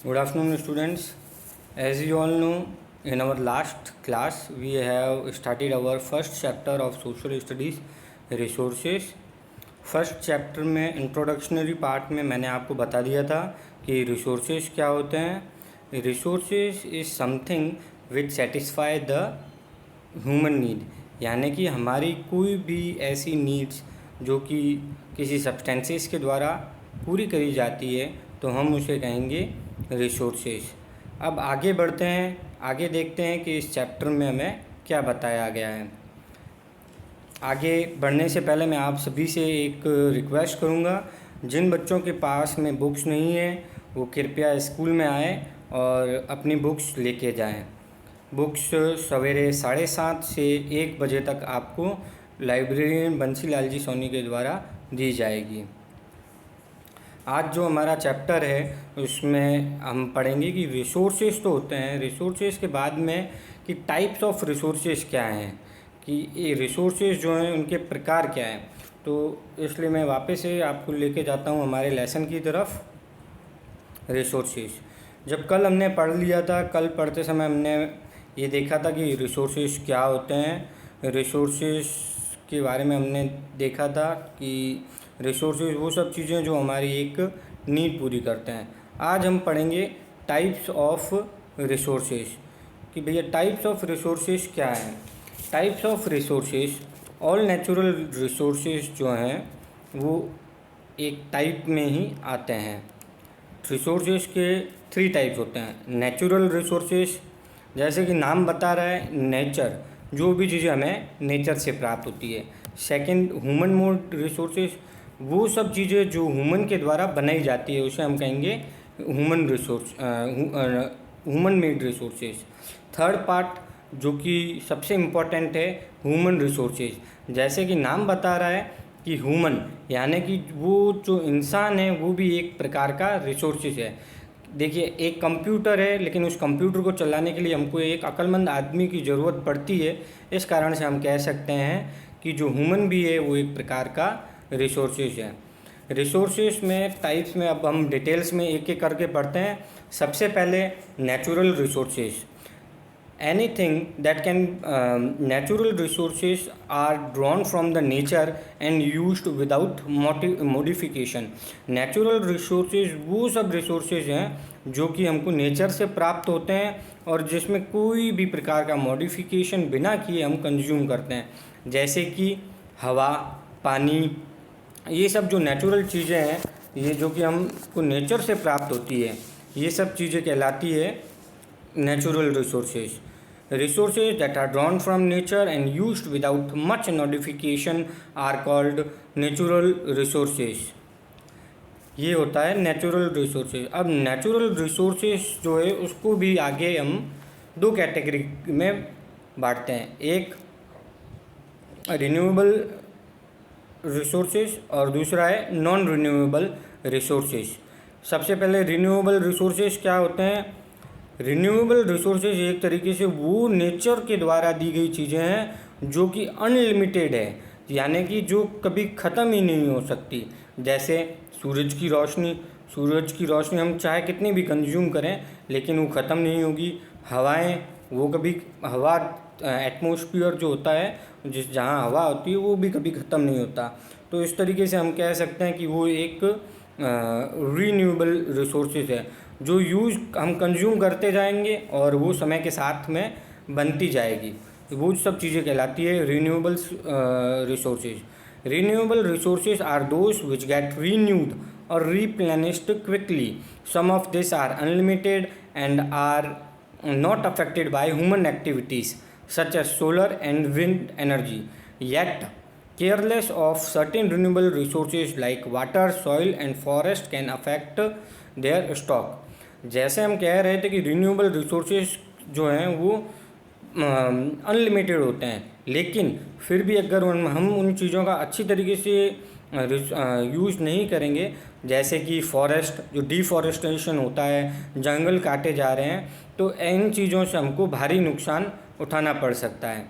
Good afternoon, students. As you all know, in our last class, we have started our first chapter of Social Studies, Resources. First chapter में introductory part में मैंने आपको बता दिया था कि resources क्या होते हैं। Resources is something which satisfy the human need, यानी कि हमारी कोई भी ऐसी नीड्स जो कि किसी सब्सटेंसेस के द्वारा पूरी करी जाती है तो हम उसे कहेंगे रिसोर्सेज। अब आगे बढ़ते हैं, आगे देखते हैं कि इस चैप्टर में हमें क्या बताया गया है। आगे बढ़ने से पहले मैं आप सभी से एक रिक्वेस्ट करूंगा, जिन बच्चों के पास में बुक्स नहीं है वो कृपया स्कूल में आएँ और अपनी बुक्स लेके जाएं। बुक्स सवेरे 7:30 से 1 बजे तक आपको लाइब्रेरियन बंसीलाल जी सोनी के द्वारा दी जाएगी। आज जो हमारा चैप्टर है उसमें हम पढ़ेंगे कि रिसोर्सेज तो होते हैं, रिसोर्सेज के बाद में कि टाइप्स ऑफ रिसोर्सेज क्या हैं, कि ये रिसोर्सेज जो हैं उनके प्रकार क्या हैं। तो इसलिए मैं वापस से आपको लेके जाता हूँ हमारे लेसन की तरफ। रिसोर्सेज जब कल हमने पढ़ लिया था, कल पढ़ते समय हमने ये देखा था कि रिसोर्सेज क्या होते हैं। रिसोर्सेज के बारे में हमने देखा था कि रिसोर्सेज वो सब चीज़ें जो हमारी एक नीड पूरी करते हैं। आज हम पढ़ेंगे टाइप्स ऑफ रिसोर्सेज, कि भैया टाइप्स ऑफ रिसोर्सेज क्या हैं। Types of resources, all natural resources जो हैं वो एक टाइप में ही आते हैं। रिसोर्सेज के 3 टाइप्स होते हैं। नेचुरल रिसोर्सेज, जैसे कि नाम बता रहा है नेचर, जो भी चीज़ें हमें नेचर से प्राप्त होती है। सेकंड, ह्यूमन मोड रिसोर्सेज, वो सब चीज़ें जो ह्यूमन के द्वारा बनाई जाती है उसे हम कहेंगे human resource, human made resources. Third part जो कि सबसे इम्पॉर्टेंट है, ह्यूमन रिसोर्सेज, जैसे कि नाम बता रहा है कि ह्यूमन, यानी कि वो जो इंसान है वो भी एक प्रकार का रिसोर्सेज है। देखिए, एक कंप्यूटर है लेकिन उस कंप्यूटर को चलाने के लिए हमको एक अक्लमंद आदमी की ज़रूरत पड़ती है। इस कारण से हम कह सकते हैं कि जो ह्यूमन भी है वो एक प्रकार का रिसोर्सेज है। रिसोर्सेज में टाइप्स में अब हम डिटेल्स में एक एक करके पढ़ते हैं। सबसे पहले natural resources. Anything that can natural resources are drawn from the nature and used without modification. Natural resources वो सब resources हैं जो कि हमको नेचर से प्राप्त होते हैं और जिसमें कोई भी प्रकार का मॉडिफिकेशन बिना किए हम कंज्यूम करते हैं, जैसे कि हवा, पानी, ये सब जो नेचुरल चीज़ें हैं, ये जो कि हमको नेचर से प्राप्त होती है, ये सब चीज़ें कहलाती है natural resources. Resources that are drawn from nature and used without much modification are called natural resources. ये होता है नेचुरल रिसोर्सेज। अब नेचुरल रिसोर्सेज जो है उसको भी आगे हम 2 कैटेगरी में बांटते हैं, एक रिन्यूएबल रिसोर्सेज और दूसरा है नॉन रिन्यूएबल रिसोर्सेज। सबसे पहले रिन्यूएबल रिसोर्सेज क्या होते हैं। रिन्यूएबल रिसोर्सेज एक तरीके से वो नेचर के द्वारा दी गई चीज़ें हैं जो कि अनलिमिटेड है, यानी कि जो कभी ख़त्म ही नहीं हो सकती। जैसे सूरज की रोशनी, सूरज की रोशनी हम चाहे कितनी भी कंज्यूम करें लेकिन वो ख़त्म नहीं होगी। हवाएं, वो कभी हवा, एटमॉस्फेयर जो होता है, जहाँ हवा होती है वो भी कभी ख़त्म नहीं होता। तो इस तरीके से हम कह सकते हैं कि वो एक रिन्यूएबल रिसोर्सेज है जो यूज हम कंज्यूम करते जाएंगे और वो समय के साथ में बनती जाएगी। वो सब चीज़ें कहलाती है renewable resources. Renewable resources are those which get renewed और replenished quickly. Some of this are unlimited and are not affected by human activities such as solar and wind energy. Yet, careless of certain renewable resources like water, soil and forest can affect their stock. जैसे हम कह रहे थे कि renewable resources जो हैं वो unlimited होते हैं, लेकिन फिर भी अगर हम उन चीज़ों का अच्छी तरीके से यूज़ नहीं करेंगे, जैसे कि फॉरेस्ट जो डिफॉरेस्टेशन होता है, जंगल काटे जा रहे हैं, तो इन चीज़ों से हमको भारी नुकसान उठाना पड़ सकता है।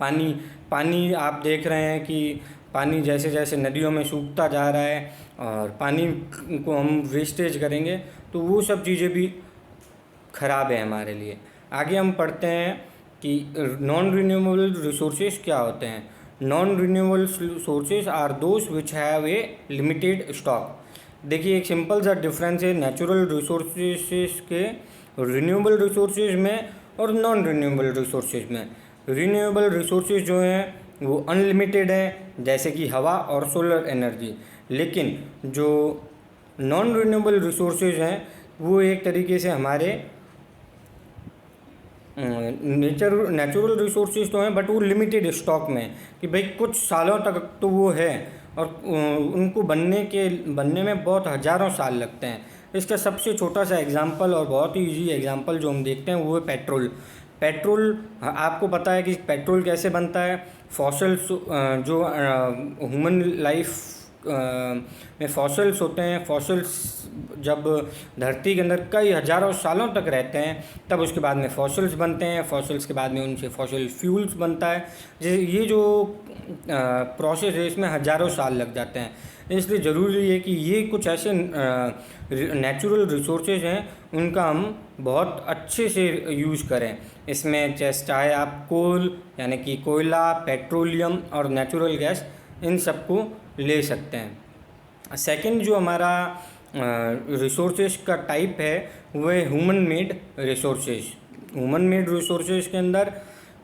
पानी आप देख रहे हैं कि पानी जैसे जैसे नदियों में सूखता जा रहा है और पानी को हम वेस्टेज करेंगे तो वो सब चीज़ें भी ख़राब है हमारे लिए। आगे हम पढ़ते हैं कि नॉन रिन्यूएबल रिसोर्सेज क्या होते हैं। Non renewable sources are those which have a limited stock. देखिए एक सिंपल सा डिफरेंस है नेचुरल रिसोर्सेज के रिन्यूएबल रिसोर्सेज में और नॉन रिन्यूएबल रिसोर्सेज में। रिन्यूएबल रिसोर्सेज जो हैं वो अनलिमिटेड है, जैसे कि हवा और सोलर एनर्जी, लेकिन जो नॉन रिन्यूएबल रिसोर्सेज हैं वो एक तरीके से हमारे नेचुरल रिसोर्सेज तो हैं बट वो लिमिटेड स्टॉक में, कि भाई कुछ सालों तक तो वो है और उनको बनने में बहुत हज़ारों साल लगते हैं। इसका सबसे छोटा सा एग्जांपल और बहुत ही इजी एग्जांपल जो हम देखते हैं वो है पेट्रोल। पेट्रोल आपको पता है कि पेट्रोल कैसे बनता है। फॉसल्स जो ह्यूमन लाइफ में फॉसल्स होते हैं, फॉसल्स जब धरती के अंदर कई हज़ारों सालों तक रहते हैं तब उसके बाद में फॉसल्स बनते हैं। फॉसल्स के बाद में उनसे फॉसल फ्यूल्स बनता है। ये जो प्रोसेस है इसमें हज़ारों साल लग जाते हैं। इसलिए ज़रूरी है कि ये कुछ ऐसे नेचुरल रिसोर्सेज हैं उनका हम बहुत अच्छे से यूज़ करें। इसमें चाहे आप कोल यानी कि कोयला, पेट्रोलियम और नेचुरल गैस इन सबको ले सकते हैं। सेकंड जो हमारा रिसोर्सेज का टाइप है वो है human made resources. Human made resources के अंदर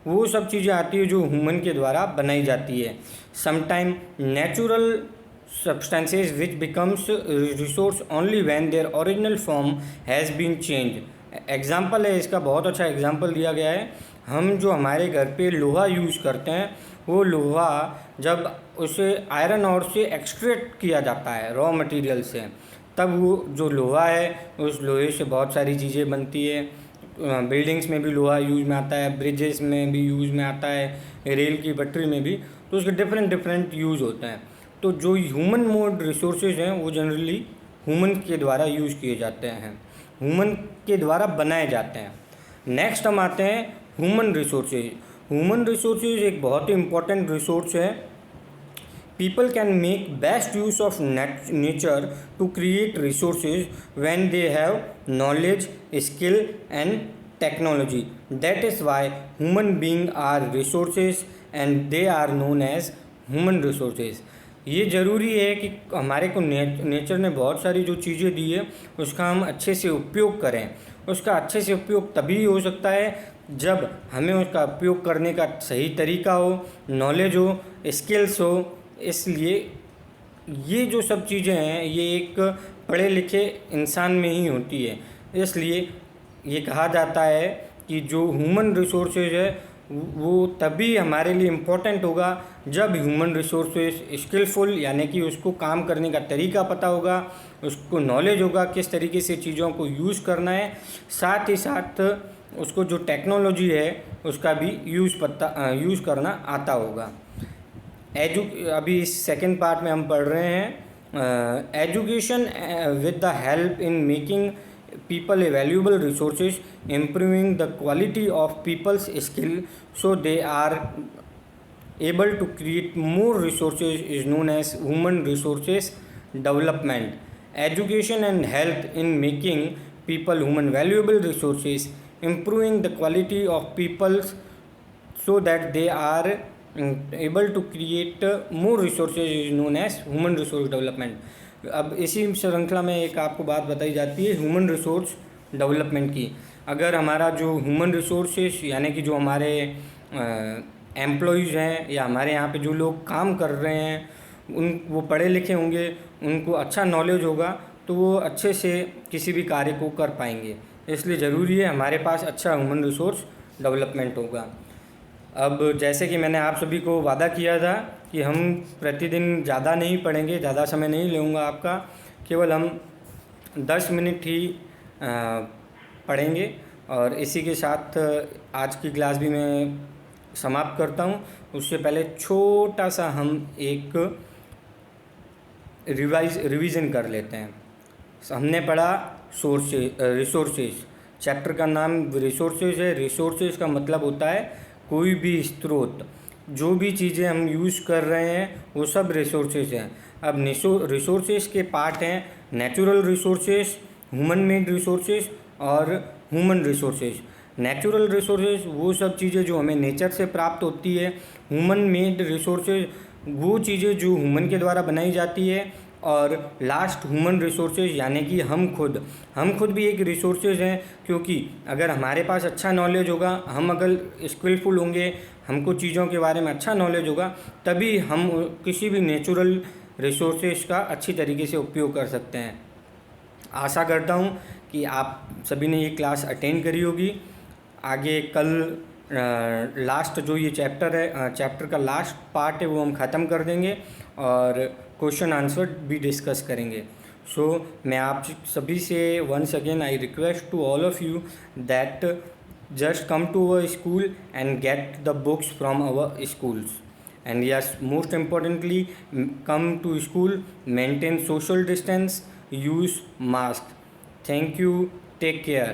वो सब चीज़ें आती है जो ह्यूमन के द्वारा बनाई जाती है। Sometime natural substances which becomes resource only when their original form has been changed। Example है इसका, बहुत अच्छा एग्जाम्पल दिया गया है। हम जो हमारे घर पे लोहा यूज़ करते हैं वो लोहा जब उसे आयरन और से एक्सट्रैक्ट किया जाता है रॉ मटेरियल से, तब वो जो लोहा है उस लोहे से बहुत सारी चीज़ें बनती है। बिल्डिंग्स में भी लोहा यूज में आता है, ब्रिजेस में भी यूज में आता है, रेल की पटरी में भी, तो उसके डिफरेंट यूज़ होते हैं। तो जो ह्यूमन मोड रिसोर्सेज हैं वो जनरली ह्यूमन के द्वारा यूज़ किए जाते हैं, ह्यूमन के द्वारा बनाए जाते हैं। नेक्स्ट हम आते हैं ह्यूमन रिसोर्सेज। ह्यूमन रिसोर्सेज एक बहुत ही इम्पोर्टेंट रिसोर्स है। People can make best use of nature to create resources when they have knowledge, skill and technology. That is why human being are resources and they are known as human resources. ये ज़रूरी है कि हमारे को nature ने बहुत सारी जो चीज़ें दी है उसका हम अच्छे से उपयोग करें। उसका अच्छे से उपयोग तभी हो सकता है जब हमें उसका उपयोग करने का सही तरीका हो, नॉलेज हो, स्किल्स हो। इसलिए ये जो सब चीज़ें हैं ये एक पढ़े लिखे इंसान में ही होती है। इसलिए ये कहा जाता है कि जो ह्यूमन रिसोर्सेज है वो तभी हमारे लिए इम्पोर्टेंट होगा जब ह्यूमन रिसोर्सेज स्किलफुल यानी कि उसको काम करने का तरीका पता होगा, उसको नॉलेज होगा किस तरीके से चीज़ों को यूज़ करना है, साथ ही साथ उसको जो टेक्नोलॉजी है उसका भी यूज़ करना आता होगा। अभी इस सेकंड पार्ट में हम पढ़ रहे हैं education with the help in making people a valuable resources, improving the quality of people's skill so they are able to create more resources is known as human resources development. Education and health in making people human valuable resources, improving the quality of people's so that they are able to create more resources is known as human resource development. अब इसी श्रृंखला में एक आपको बात बताई जाती है ह्यूमन रिसोर्स डेवलपमेंट की। अगर हमारा जो ह्यूमन रिसोर्सेज यानी कि जो हमारे एम्प्लॉयज़ हैं या हमारे यहाँ पे जो लोग काम कर रहे हैं वो पढ़े लिखे होंगे, उनको अच्छा नॉलेज होगा तो वो अच्छे से किसी भी कार्य को कर पाएंगे। इसलिए ज़रूरी है हमारे पास अच्छा ह्यूमन रिसोर्स डेवलपमेंट होगा। अब जैसे कि मैंने आप सभी को वादा किया था कि हम प्रतिदिन ज़्यादा नहीं पढ़ेंगे, ज़्यादा समय नहीं लूँगा आपका, केवल हम 10 मिनट ही पढ़ेंगे और इसी के साथ आज की क्लास भी मैं समाप्त करता हूँ। उससे पहले छोटा सा हम एक रिवीजन कर लेते हैं। हमने पढ़ा रिसोर्सेज, चैप्टर का नाम रिसोर्सेज है। रिसोर्सेज का मतलब होता है कोई भी स्रोत, जो भी चीज़ें हम यूज़ कर रहे हैं वो सब रिसोर्सेज हैं। अब रिसोर्सेज के पार्ट हैं natural resources, human made resources और ह्यूमन रिसोर्सेज। नेचुरल रिसोर्सेज वो सब चीज़ें जो हमें नेचर से प्राप्त होती है। ह्यूमन मेड रिसोर्सेज वो चीज़ें जो ह्यूमन के द्वारा बनाई जाती है। और लास्ट ह्यूमन रिसोर्सेज यानी कि हम खुद भी एक रिसोर्सेज हैं, क्योंकि अगर हमारे पास अच्छा नॉलेज होगा, हम अगर स्किलफुल होंगे, हमको चीज़ों के बारे में अच्छा नॉलेज होगा, तभी हम किसी भी नेचुरल रिसोर्सेज का अच्छी तरीके से उपयोग कर सकते हैं। आशा करता हूँ कि आप सभी ने ये क्लास अटेंड करी होगी। आगे कल लास्ट जो ये चैप्टर है, चैप्टर का लास्ट पार्ट है, वो हम ख़त्म कर देंगे और क्वेश्चन आंसर भी डिस्कस करेंगे। सो मैं आप सभी से once again I request to all of you that just come to our school and get the books from our schools. And yes, most importantly, come to school, maintain social distance, use mask. Thank you, take care.